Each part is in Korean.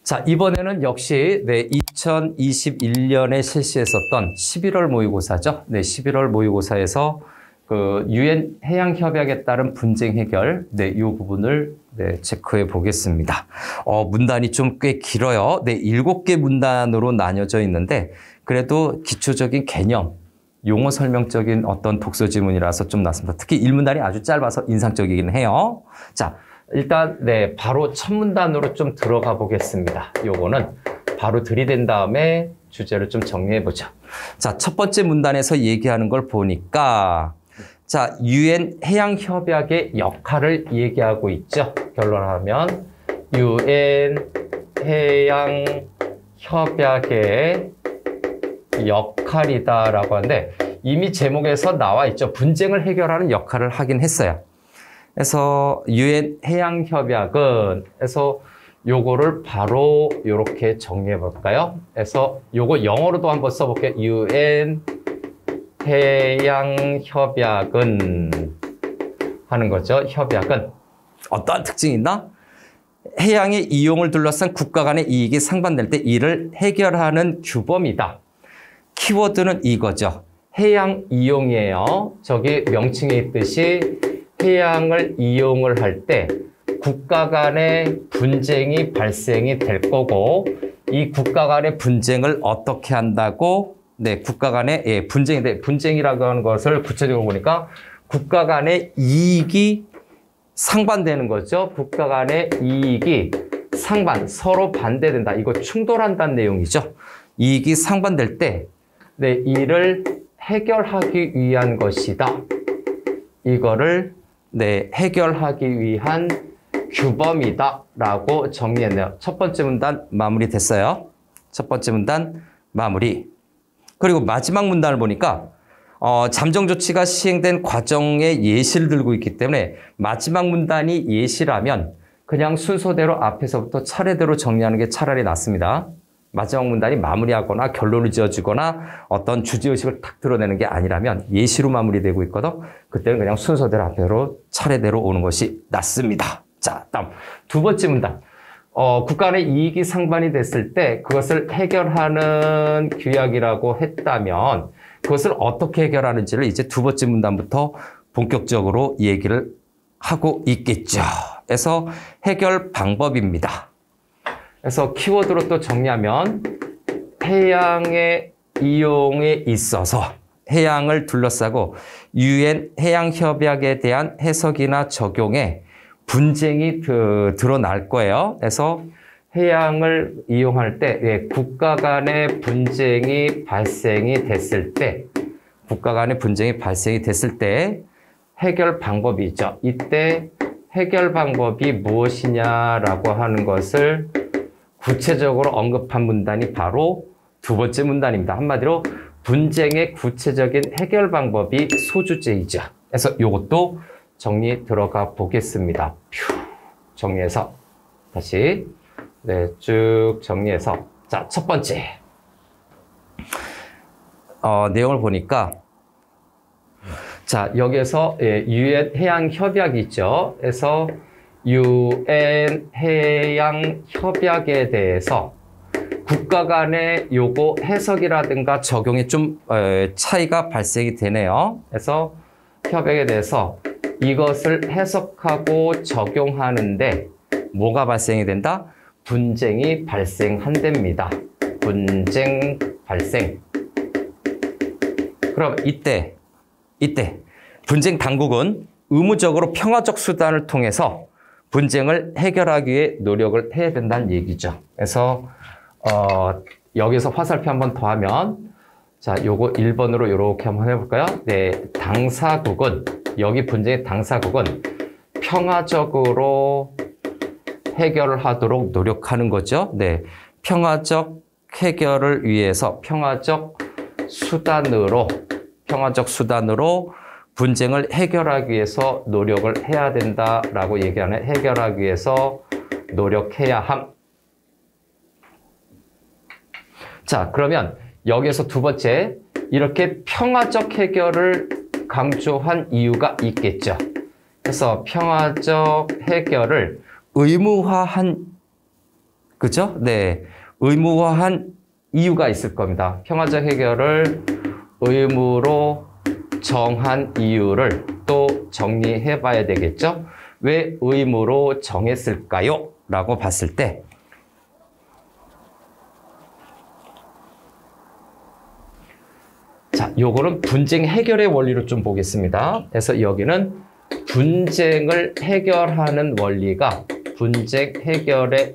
자, 이번에는 역시 2021년에 실시했었던 11월 모의고사죠. 11월 모의고사에서 그 유엔 해양 협약에 따른 분쟁 해결, 이 부분을 체크해 보겠습니다. 문단이 좀 꽤 길어요. 7개 문단으로 나뉘어져 있는데 그래도 기초적인 개념, 용어 설명적인 어떤 독서 지문이라서 좀 낫습니다. 특히 1문단이 아주 짧아서 인상적이긴 해요. 자, 일단 바로 첫 문단으로 좀 들어가 보겠습니다. 요거는 바로 들이댄 다음에 주제를 좀 정리해 보죠. 자, 첫 번째 문단에서 얘기하는 걸 보니까 자, 유엔 해양 협약의 역할을 얘기하고 있죠. 결론하면 유엔 해양 협약의 역할이다라고 하는데 이미 제목에서 나와 있죠. 분쟁을 해결하는 역할을 하긴 했어요. 그래서 유엔 해양 협약은 그래서 요거를 바로 이렇게 정리해 볼까요? 그래서 요거 영어로도 한번 써볼게요. 유엔 해양 협약은 하는 거죠. 협약은 어떠한 특징이 있나? 해양의 이용을 둘러싼 국가 간의 이익이 상반될 때 이를 해결하는 규범이다. 키워드는 이거죠. 해양 이용이에요. 저기 명칭에 있듯이 해양을 이용을 할 때 국가 간의 분쟁이 발생이 될 거고 이 국가 간의 분쟁을 어떻게 한다고? 국가 간의 분쟁인데 분쟁이라고 하는 것을 구체적으로 보니까 국가 간의 이익이 상반되는 거죠. 국가 간의 이익이 상반, 서로 반대된다. 이거 충돌한다는 내용이죠. 이익이 상반될 때 이를 해결하기 위한 것이다. 이거를 해결하기 위한 규범이다 라고 정리했네요. 첫 번째 문단 마무리됐어요. 첫 번째 문단 마무리. 그리고 마지막 문단을 보니까 잠정 조치가 시행된 과정의 예시를 들고 있기 때문에 마지막 문단이 예시라면 그냥 순서대로 앞에서부터 차례대로 정리하는 게 차라리 낫습니다. 마지막 문단이 마무리하거나 결론을 지어주거나 어떤 주제의식을 탁 드러내는 게 아니라면 예시로 마무리되고 있거든. 그때는 그냥 순서대로 앞으로 차례대로 오는 것이 낫습니다. 자, 다음 두 번째 문단. 국가 간의 이익이 상반이 됐을 때 그것을 해결하는 규약이라고 했다면 그것을 어떻게 해결하는지를 이제 두 번째 문단부터 본격적으로 얘기를 하고 있겠죠. 그래서 해결 방법입니다. 그래서 키워드로 또 정리하면 해양의 이용에 있어서 해양을 둘러싸고 유엔 해양 협약에 대한 해석이나 적용에 분쟁이 드러날 거예요. 그래서 해양을 이용할 때 국가 간의 분쟁이 발생이 됐을 때 해결 방법이 있죠. 이때 해결 방법이 무엇이냐라고 하는 것을 구체적으로 언급한 문단이 바로 두 번째 문단입니다. 한마디로 분쟁의 구체적인 해결 방법이 소주제이죠. 그래서 이것도 정리 들어가 보겠습니다. 정리해서 다시 쭉 정리해서 자, 첫 번째 내용을 보니까 자, 여기에서 유엔 해양 협약이 있죠. 그래서 유엔 해양 협약에 대해서 국가 간의 요거 해석이라든가 적용에 좀 차이가 발생이 되네요. 그래서 협약에 대해서 이것을 해석하고 적용하는데 뭐가 발생이 된다? 분쟁이 발생한답니다. 분쟁 발생. 그럼 이때 분쟁 당국은 의무적으로 평화적 수단을 통해서 분쟁을 해결하기 위해 노력을 해야 된다는 얘기죠. 그래서 여기서 화살표 한 번 더 하면 자, 요거 1번으로 이렇게 한번 해볼까요? 당사국은 여기 분쟁의 당사국은 평화적으로 해결을 하도록 노력하는 거죠. 평화적 해결을 위해서 평화적 수단으로 분쟁을 해결하기 위해서 노력을 해야 된다라고 얘기하는 해결하기 위해서 노력해야 함. 자, 그러면 여기에서 두 번째 이렇게 평화적 해결을 강조한 이유가 있겠죠. 그래서 평화적 해결을 의무화한 그죠? 네. 의무화한 이유가 있을 겁니다. 평화적 해결을 의무로 정한 이유를 또 정리해 봐야 되겠죠? 왜 의무로 정했을까요? 라고 봤을 때 자, 요거는 분쟁 해결의 원리로 좀 보겠습니다. 그래서 여기는 분쟁을 해결하는 원리가 분쟁 해결의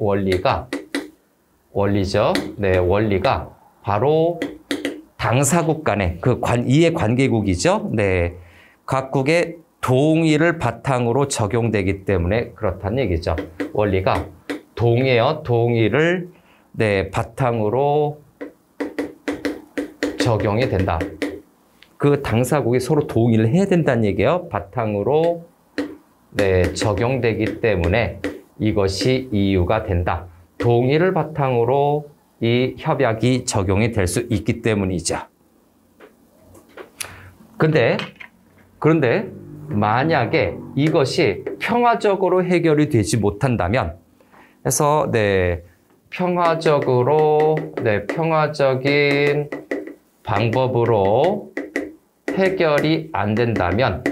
원리죠. 네, 원리가 바로 당사국 간의 그 이해관계국이죠. 네, 각국의 동의를 바탕으로 적용되기 때문에 그렇다는 얘기죠. 원리가 동의를 네, 바탕으로 적용이 된다. 그 당사국이 서로 동의를 해야 된다는 얘기예요. 바탕으로 네, 적용되기 때문에 이것이 이유가 된다. 동의를 바탕으로 이 협약이 적용이 될 수 있기 때문이죠. 그런데 만약에 이것이 평화적으로 해결이 되지 못한다면 그래서 평화적인 방법으로 해결이 안 된다면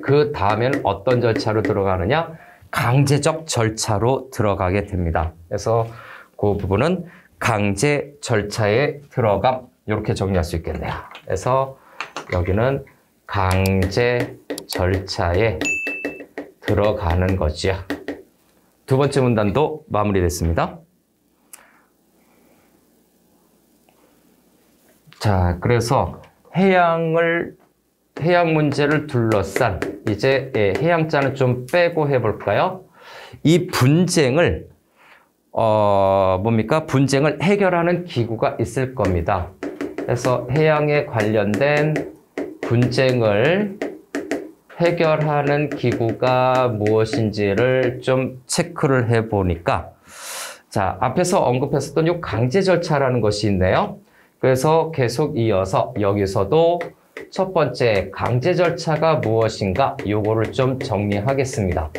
그 다음엔 어떤 절차로 들어가느냐? 강제적 절차로 들어가게 됩니다. 그래서 그 부분은 강제 절차에 들어감 이렇게 정리할 수 있겠네요. 그래서 여기는 강제 절차에 들어가는 거죠. 두 번째 문단도 마무리됐습니다. 자, 그래서 해양 문제를 둘러싼 이제 해양자는 좀 빼고 해볼까요? 이 분쟁을 분쟁을 해결하는 기구가 있을 겁니다. 그래서 해양에 관련된 분쟁을 해결하는 기구가 무엇인지를 좀 체크를 해보니까 자, 앞에서 언급했었던 이 강제 절차라는 것이 있네요. 그래서 계속 이어서 여기서도 첫 번째 강제 절차가 무엇인가 요거를 좀 정리하겠습니다.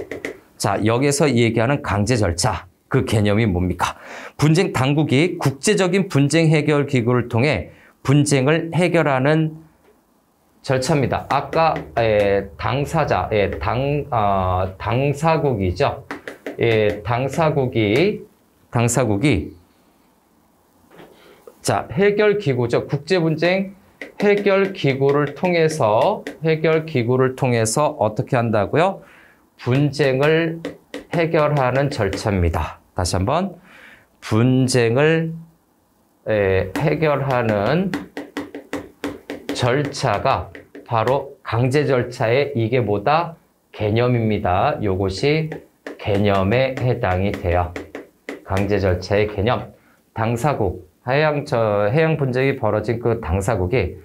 자, 여기서 얘기하는 강제 절차 그 개념이 뭡니까? 분쟁 당국이 국제적인 분쟁 해결 기구를 통해 분쟁을 해결하는 절차입니다. 아까 당사자, 당사국이죠. 당사국이 자, 해결 기구죠. 국제 분쟁 해결 기구를 통해서 어떻게 한다고요? 분쟁을 해결하는 절차입니다. 다시 한번 분쟁을 해결하는 절차가 바로 강제 절차의 이게 뭐다? 개념입니다. 요것이 개념에 해당이 돼요. 강제 절차의 개념. 당사국, 해양 분쟁이 벌어진 그 당사국이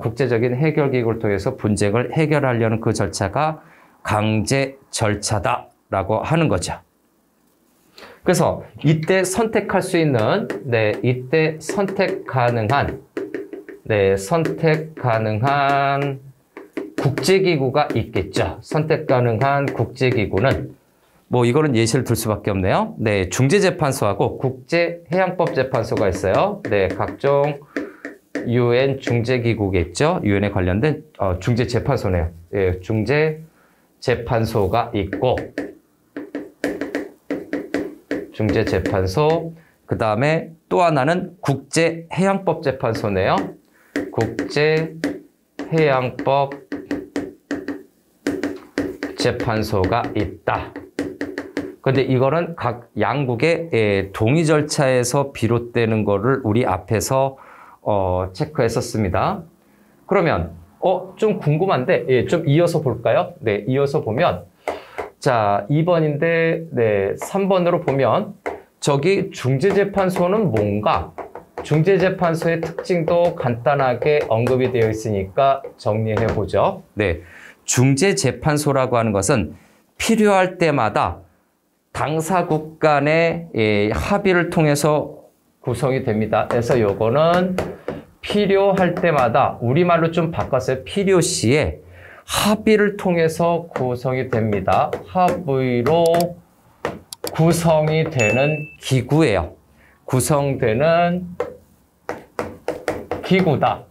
국제적인 해결 기구를 통해서 분쟁을 해결하려는 그 절차가 강제 절차다라고 하는 거죠. 그래서 이때 선택할 수 있는, 이때 선택 가능한 국제기구가 있겠죠. 선택 가능한 국제기구는 이거는 예시를 들 수밖에 없네요. 중재재판소하고 국제해양법재판소가 있어요. 각종 UN 중재기구겠죠. UN에 관련된 중재재판소네요. 중재재판소가 있고 중재재판소, 그 다음에 또 하나는 국제해양법재판소네요. 국제해양법재판소가 있다. 근데 이거는 각 양국의 동의 절차에서 비롯되는 거를 우리 앞에서 체크했었습니다. 그러면 좀 궁금한데 좀 이어서 볼까요? 이어서 보면 자, 2번인데 3번으로 보면 저기 중재재판소는 뭔가? 중재재판소의 특징도 간단하게 언급이 되어 있으니까 정리해 보죠. 중재재판소라고 하는 것은 필요할 때마다 당사국 간의 합의를 통해서 구성이 됩니다. 그래서 요거는 필요할 때마다 우리말로 좀 바꿨어요. 필요시에 합의를 통해서 구성이 됩니다. 합의로 구성이 되는 기구예요. 구성되는 기구다.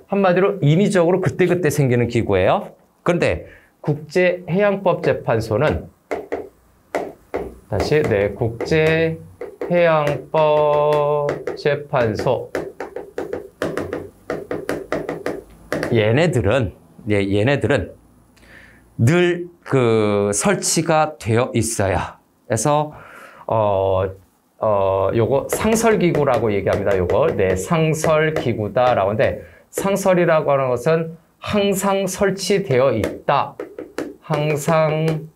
한마디로 임의적으로 그때그때 생기는 기구예요. 그런데 국제해양법재판소는 다시 국제해양법재판소 얘네들은 늘 그 설치가 되어 있어요. 그래서 요거 상설기구라고 얘기합니다. 요거 상설기구다라고 하는데 상설이라고 하는 것은 항상 설치되어 있다. 항상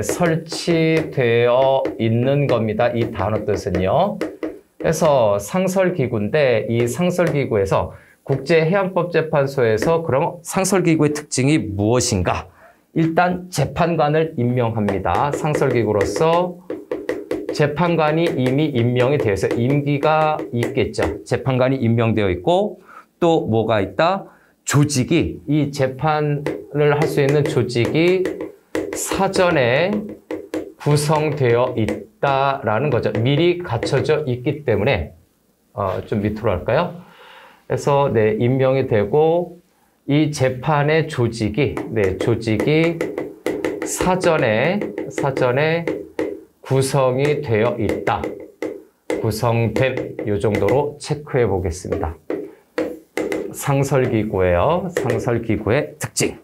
설치되어 있는 겁니다. 이 단어 뜻은요. 그래서 상설기구인데 이 상설기구에서 국제해양법재판소에서 그럼 상설기구의 특징이 무엇인가? 일단 재판관을 임명합니다. 상설기구로서 재판관이 이미 임명이 되어 있어요. 임기가 있겠죠. 재판관이 임명되어 있고 또 뭐가 있다? 조직이, 이 재판을 할 수 있는 조직이 사전에 구성되어 있다라는 거죠. 미리 갖춰져 있기 때문에 좀 밑으로 할까요? 그래서 임명이 되고 이 재판의 조직이 사전에 구성이 되어 있다. 구성됨 이 정도로 체크해 보겠습니다. 상설기구예요. 상설기구의 특징.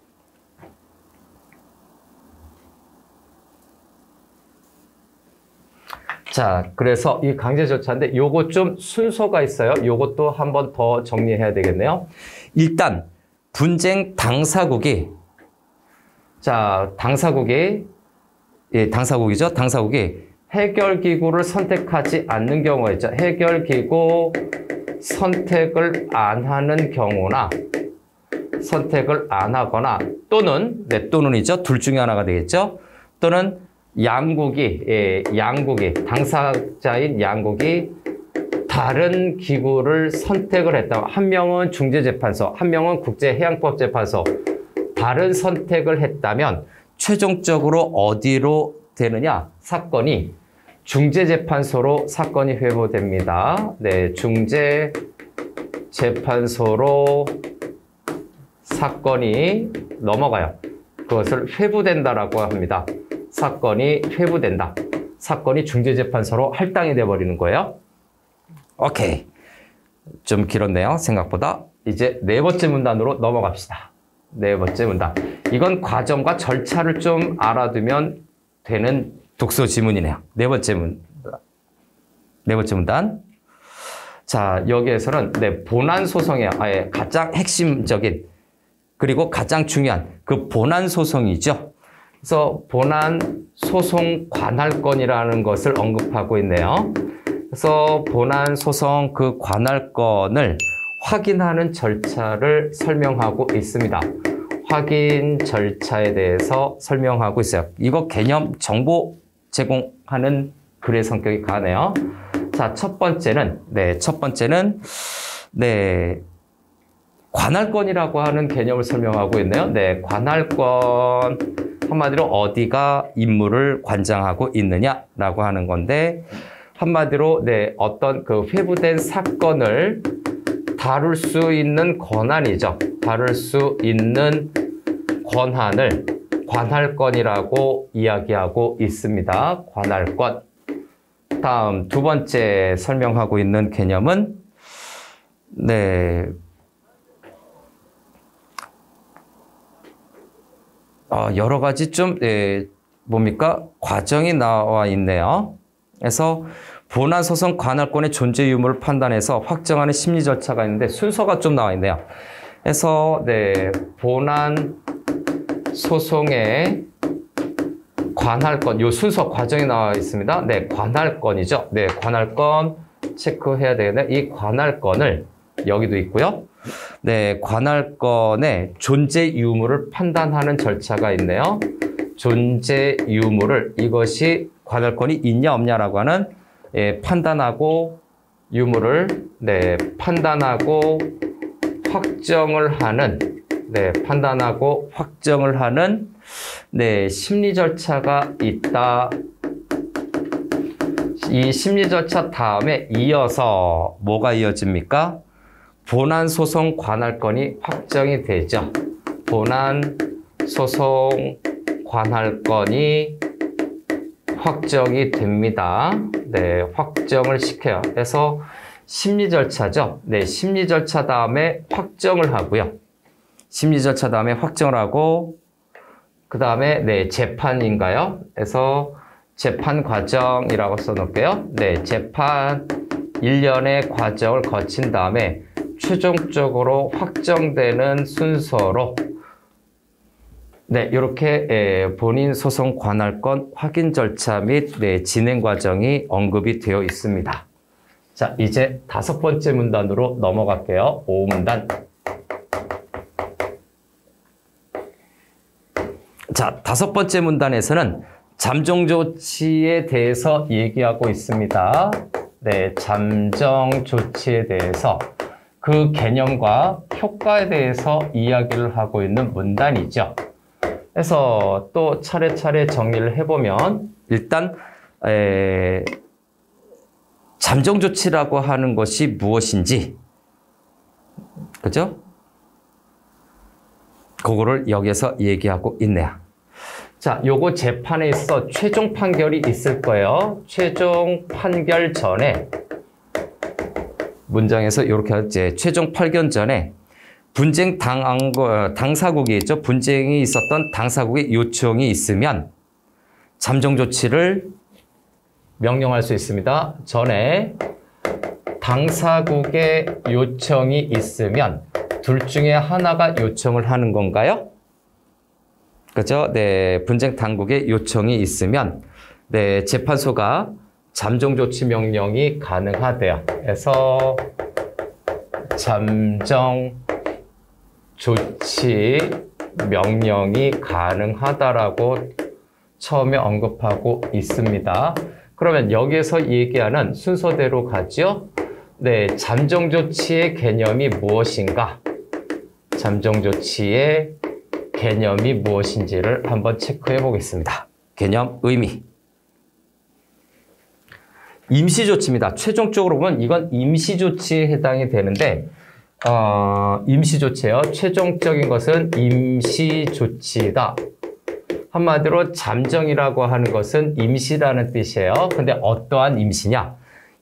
자, 그래서 이 강제 절차인데 요거 좀 순서가 있어요. 요것도 한번 더 정리해야 되겠네요. 일단 분쟁 당사국이 당사국이죠. 당사국이 해결기구를 선택하지 않는 경우가 있죠. 해결기구 선택을 안 하는 경우나 선택을 안 하거나 또는 또는이죠. 둘 중에 하나가 되겠죠. 또는 양국이 당사자인 양국이 다른 기구를 선택을 했다. 한 명은 중재재판소, 한 명은 국제해양법재판소. 다른 선택을 했다면 최종적으로 어디로 되느냐? 사건이 중재재판소로 사건이 회부됩니다. 중재재판소로 사건이 넘어가요. 그것을 회부된다라고 합니다. 사건이 회부된다. 사건이 중재재판소로 할당이 돼버리는 거예요. 오케이. 좀 길었네요. 생각보다. 이제 네 번째 문단으로 넘어갑시다. 네 번째 문단. 이건 과정과 절차를 좀 알아두면 되는 독서 지문이네요. 네 번째 문단. 자, 여기에서는 본안 소송이에요. 가장 핵심적인 그리고 가장 중요한 그 본안 소송이죠. 그래서 본안 소송 관할권이라는 것을 언급하고 있네요. 그래서 본안 소송 그 관할권을 확인하는 절차를 설명하고 있습니다. 확인 절차에 대해서 설명하고 있어요. 이거 개념 정보 제공하는 글의 성격이 강하네요. 자, 첫 번째는 관할권이라고 하는 개념을 설명하고 있네요. 관할권 한마디로 어디가 임무를 관장하고 있느냐라고 하는 건데 한마디로 어떤 그 회부된 사건을 다룰 수 있는 권한이죠. 다룰 수 있는 권한을 관할권이라고 이야기하고 있습니다. 관할권. 다음 두 번째 설명하고 있는 개념은 여러 가지 좀 과정이 나와 있네요. 그래서 본안 소송 관할권의 존재 유무를 판단해서 확정하는 심리 절차가 있는데 순서가 좀 나와 있네요. 그래서 본안 소송의 관할권, 요 순서 과정이 나와 있습니다. 관할권이죠. 관할권 체크해야 되겠네요. 이 관할권을 여기도 있고요. 관할권의 존재 유무를 판단하는 절차가 있네요. 존재 유무를 이것이 관할권이 있냐 없냐라고 하는 판단하고 유무를 판단하고 확정을 하는 네, 판단하고 확정을 하는 네, 심리 절차가 있다. 이 심리 절차 다음에 이어서 뭐가 이어집니까? 본안 소송 관할권이 확정이 되죠. 본안 소송 관할권이 확정이 됩니다. 네, 확정을 시켜요. 그래서 심리 절차죠. 네, 심리 절차 다음에 확정을 하고요. 심리 절차 다음에 확정을 하고 그 다음에 네, 재판인가요? 그래서 재판 과정이라고 써놓을게요. 네, 재판 1년의 과정을 거친 다음에 최종적으로 확정되는 순서로 네, 이렇게 본인 소송 관할권 확인 절차 및 네, 진행 과정이 언급이 되어 있습니다. 자, 이제 5번째 문단으로 넘어갈게요. 5문단. 자, 5번째 문단에서는 잠정 조치에 대해서 얘기하고 있습니다. 네, 잠정 조치에 대해서 그 개념과 효과에 대해서 이야기를 하고 있는 문단이죠. 그래서 또 차례차례 정리를 해보면 일단 잠정 조치라고 하는 것이 무엇인지, 그죠? 그거를 여기서 얘기하고 있네요. 자, 요거 재판에 있어 최종 판결이 있을 거예요. 최종 판결 전에 문장에서 이렇게 이제 최종 판결 전에 분쟁 당사국이 있죠. 분쟁이 있었던 당사국의 요청이 있으면 잠정 조치를 명령할 수 있습니다. 전에 당사국의 요청이 있으면 둘 중에 하나가 요청을 하는 건가요? 그죠? 네, 분쟁 당국의 요청이 있으면 네, 재판소가 잠정 조치 명령이 가능하대요. 그래서 잠정 조치 명령이 가능하다라고 처음에 언급하고 있습니다. 그러면 여기에서 얘기하는 순서대로 가죠. 네, 잠정 조치의 개념이 무엇인가? 잠정 조치의 개념이 무엇인지를 한번 체크해 보겠습니다. 개념, 의미. 임시조치입니다. 최종적으로 보면 이건 임시조치에 해당이 되는데 임시조치예요. 최종적인 것은 임시조치다. 한마디로 잠정이라고 하는 것은 임시라는 뜻이에요. 근데 어떠한 임시냐?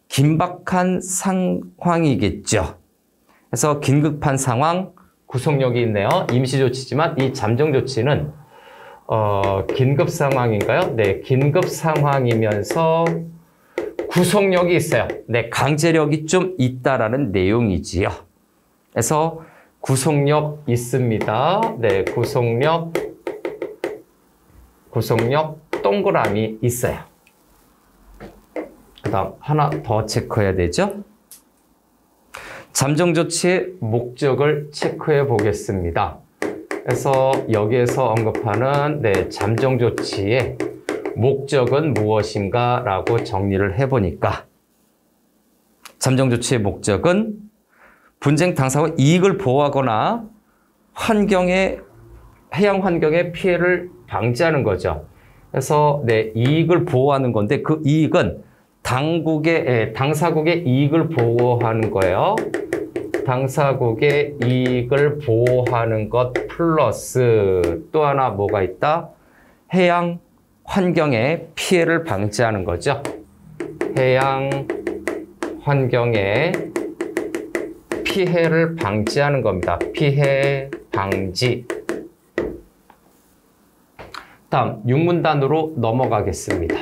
긴박한 상황이겠죠. 그래서 긴급한 상황, 구속력이 있네요. 임시조치지만 이 잠정조치는 긴급 상황인가요? 네, 긴급 상황이면서 구속력이 있어요. 네, 강제력이 좀 있다라는 내용이지요. 그래서 구속력 있습니다. 네, 구속력 동그라미 있어요. 그 다음 하나 더 체크해야 되죠. 잠정조치의 목적을 체크해 보겠습니다. 그래서 여기에서 언급하는 네, 잠정조치의 목적은 무엇인가 라고 정리를 해보니까 잠정조치의 목적은 분쟁 당사국의 이익을 보호하거나 해양 환경의 피해를 방지하는 거죠. 그래서 네, 이익을 보호하는 건데 그 이익은 당사국의 이익을 보호하는 거예요. 당사국의 이익을 보호하는 것 플러스 또 하나 뭐가 있다? 해양 환경의 피해를 방지하는 거죠. 해양 환경의 피해를 방지하는 겁니다. 피해 방지. 다음 6문단으로 넘어가겠습니다.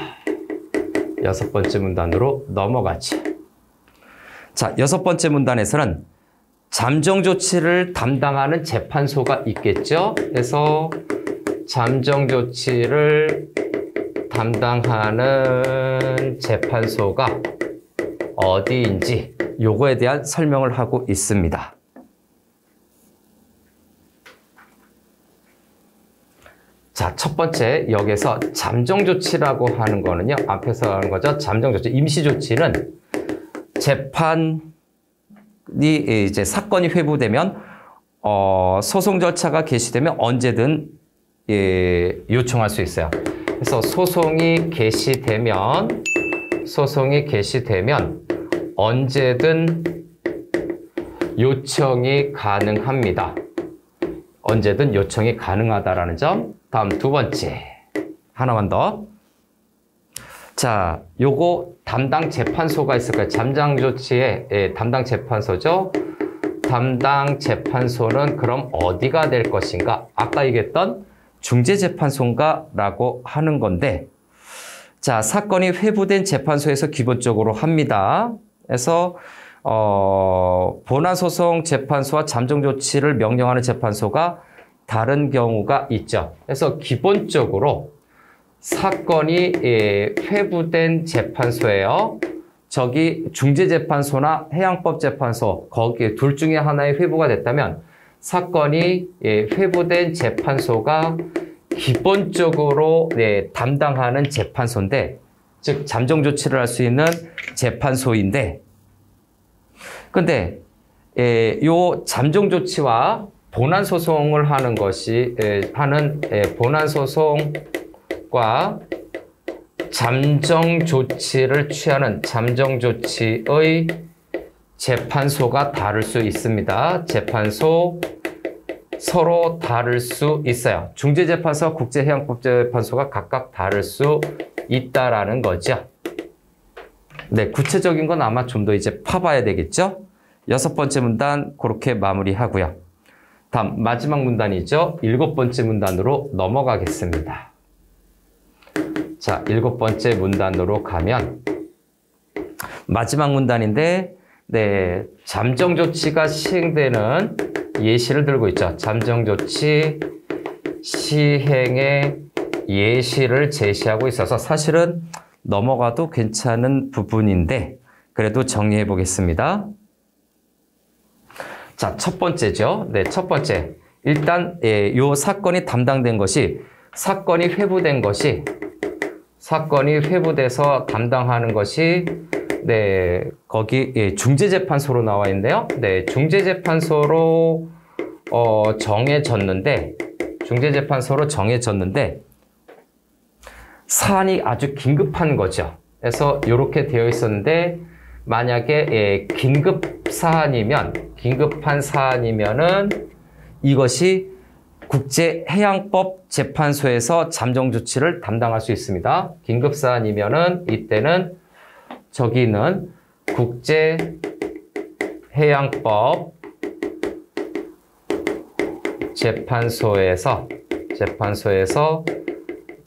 6번째 문단으로 넘어가죠. 자, 6번째 문단에서는 잠정 조치를 담당하는 재판소가 있겠죠. 그래서 잠정 조치를 담당하는 재판소가 어디인지 요거에 대한 설명을 하고 있습니다. 자, 첫 번째 여기서 잠정 조치라고 하는 거는요. 앞에서 하는 거죠. 잠정 조치, 임시 조치는 재판이 이제 사건이 회부되면 소송 절차가 개시되면 언제든 요청할 수 있어요. 그래서 소송이 개시되면 언제든 요청이 가능합니다. 언제든 요청이 가능하다라는 점. 다음 두 번째. 하나만 더. 자, 요거 담당 재판소가 있을 거예요. 잠정 조치의 담당 재판소죠. 담당 재판소는 그럼 어디가 될 것인가? 아까 얘기했던 중재재판소인가라고 하는 건데, 자, 사건이 회부된 재판소에서 기본적으로 합니다. 그래서 본안소송 재판소와 잠정조치를 명령하는 재판소가 다른 경우가 있죠. 그래서 기본적으로 사건이 회부된 재판소예요. 저기 중재재판소나 해양법재판소, 거기 둘 중에 하나의 회부가 됐다면 사건이 회부된 재판소가 기본적으로 담당하는 재판소인데, 즉 잠정 조치를 할 수 있는 재판소인데, 근데 요 잠정 조치와 본안 소송을 하는 것이 본안 소송과 잠정 조치를 취하는 잠정 조치의 재판소가 다를 수 있습니다. 재판소 서로 다를 수 있어요. 중재재판소와 국제해양법재판소가 각각 다를 수 있다라는 거죠. 네, 구체적인 건 아마 좀 더 이제 파봐야 되겠죠? 6번째 문단 그렇게 마무리하고요. 다음 마지막 문단이죠. 7번째 문단으로 넘어가겠습니다. 자, 7번째 문단으로 가면 마지막 문단인데, 네, 잠정 조치가 시행되는 예시를 들고 있죠. 잠정 조치 시행의 예시를 제시하고 있어서 사실은 넘어가도 괜찮은 부분인데 그래도 정리해 보겠습니다. 자, 첫 번째죠. 네, 첫 번째. 일단 요 사건이 담당된 것이 사건이 회부돼서 담당하는 것이 거기 중재재판소로 나와 있는데요. 네, 중재재판소로 정해졌는데 사안이 아주 긴급한 거죠. 그래서 이렇게 되어 있었는데 만약에 긴급한 사안이면은 이것이 국제해양법 재판소에서 잠정 조치를 담당할 수 있습니다. 긴급 사안이면은 이때는 저기는 국제해양법 재판소에서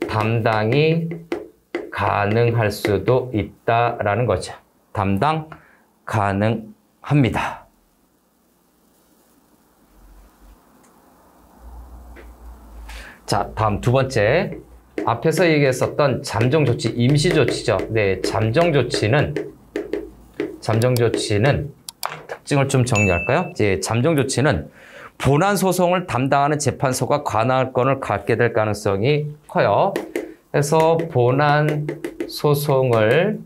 담당이 가능할 수도 있다라는 거죠. 담당 가능합니다. 자, 다음 두 번째. 앞에서 얘기했었던 잠정 조치, 임시 조치죠. 네, 잠정 조치는 특징을 좀 정리할까요? 잠정 조치는 본안 소송을 담당하는 재판소가 관할권을 갖게 될 가능성이 커요. 그래서 본안 소송을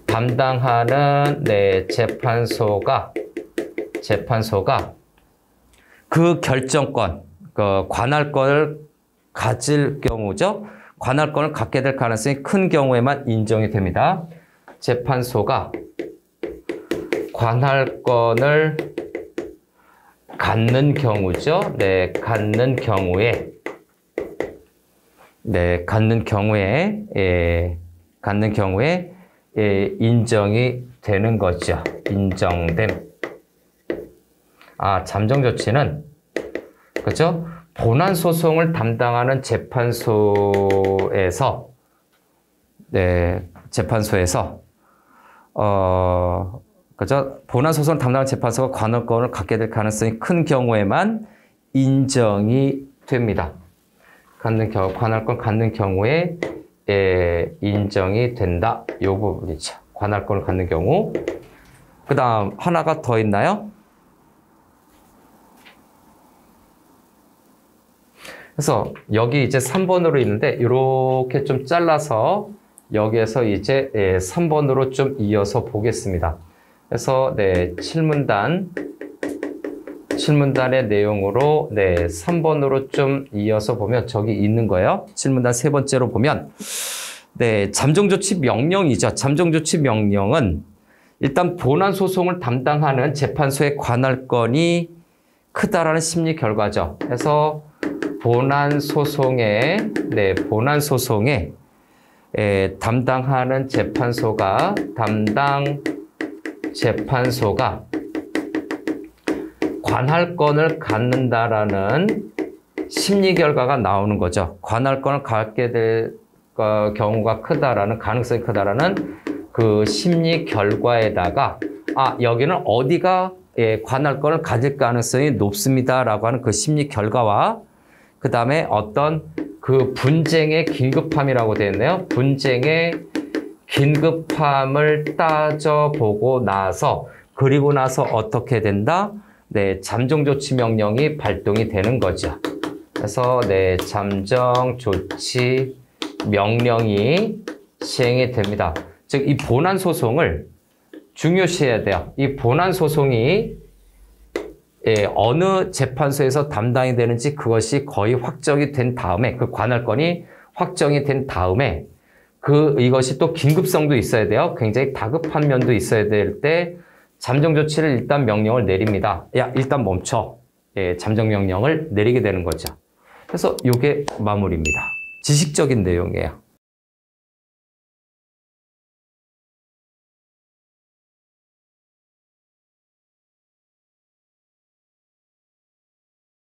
담당하는 재판소가 그 결정권, 그 관할권을 가질 경우죠. 관할권을 갖게 될 가능성이 큰 경우에만 인정이 됩니다. 재판소가 관할권을 갖는 경우죠. 네, 갖는 경우에 인정이 되는 거죠. 인정됨. 아, 잠정 조치는 그렇죠? 본안 소송을 담당하는 재판소에서 그죠? 본안 소송을 담당하는 재판소가 관할권을 갖게 될 가능성이 큰 경우에만 인정이 됩니다. 관할권 갖는 경우에 인정이 된다. 이 부분이죠. 관할권을 갖는 경우. 그 다음 하나가 더 있나요? 그래서 여기 이제 3번으로 있는데 이렇게 좀 잘라서 여기에서 이제 3번으로 좀 이어서 보겠습니다. 그래서 7문단 질문단의 내용으로 3번으로 좀 이어서 보면 저기 있는 거예요. 질문단 세 번째로 보면 잠정조치 명령이죠. 잠정조치 명령은 일단 본안 소송을 담당하는 재판소의 관할 건이 크다라는 심리 결과죠. 그래서 본안 소송에 담당 재판소가 관할권을 갖는다라는 심리 결과가 나오는 거죠. 관할권을 갖게 될 경우가 크다라는 가능성이 크다라는 그 심리 결과에다가 여기는 어디가 관할권을 가질 가능성이 높습니다라고 하는 그 심리 결과와 그 다음에 어떤 그 분쟁의 긴급함이라고 되어 있네요. 분쟁의 긴급함을 따져보고 나서 그리고 나서 어떻게 된다? 잠정조치 명령이 발동이 되는 거죠. 그래서 잠정조치 명령이 시행이 됩니다. 즉 이 본안 소송을 중요시해야 돼요. 이 본안 소송이 어느 재판소에서 담당이 되는지 그것이 거의 확정이 된 다음에 그 관할권이 확정이 된 다음에 이것이 또 긴급성도 있어야 돼요. 굉장히 다급한 면도 있어야 될 때 잠정조치를 일단 명령을 내립니다. 일단 멈춰. 잠정명령을 내리게 되는 거죠. 그래서 이게 마무리입니다. 지식적인 내용이에요.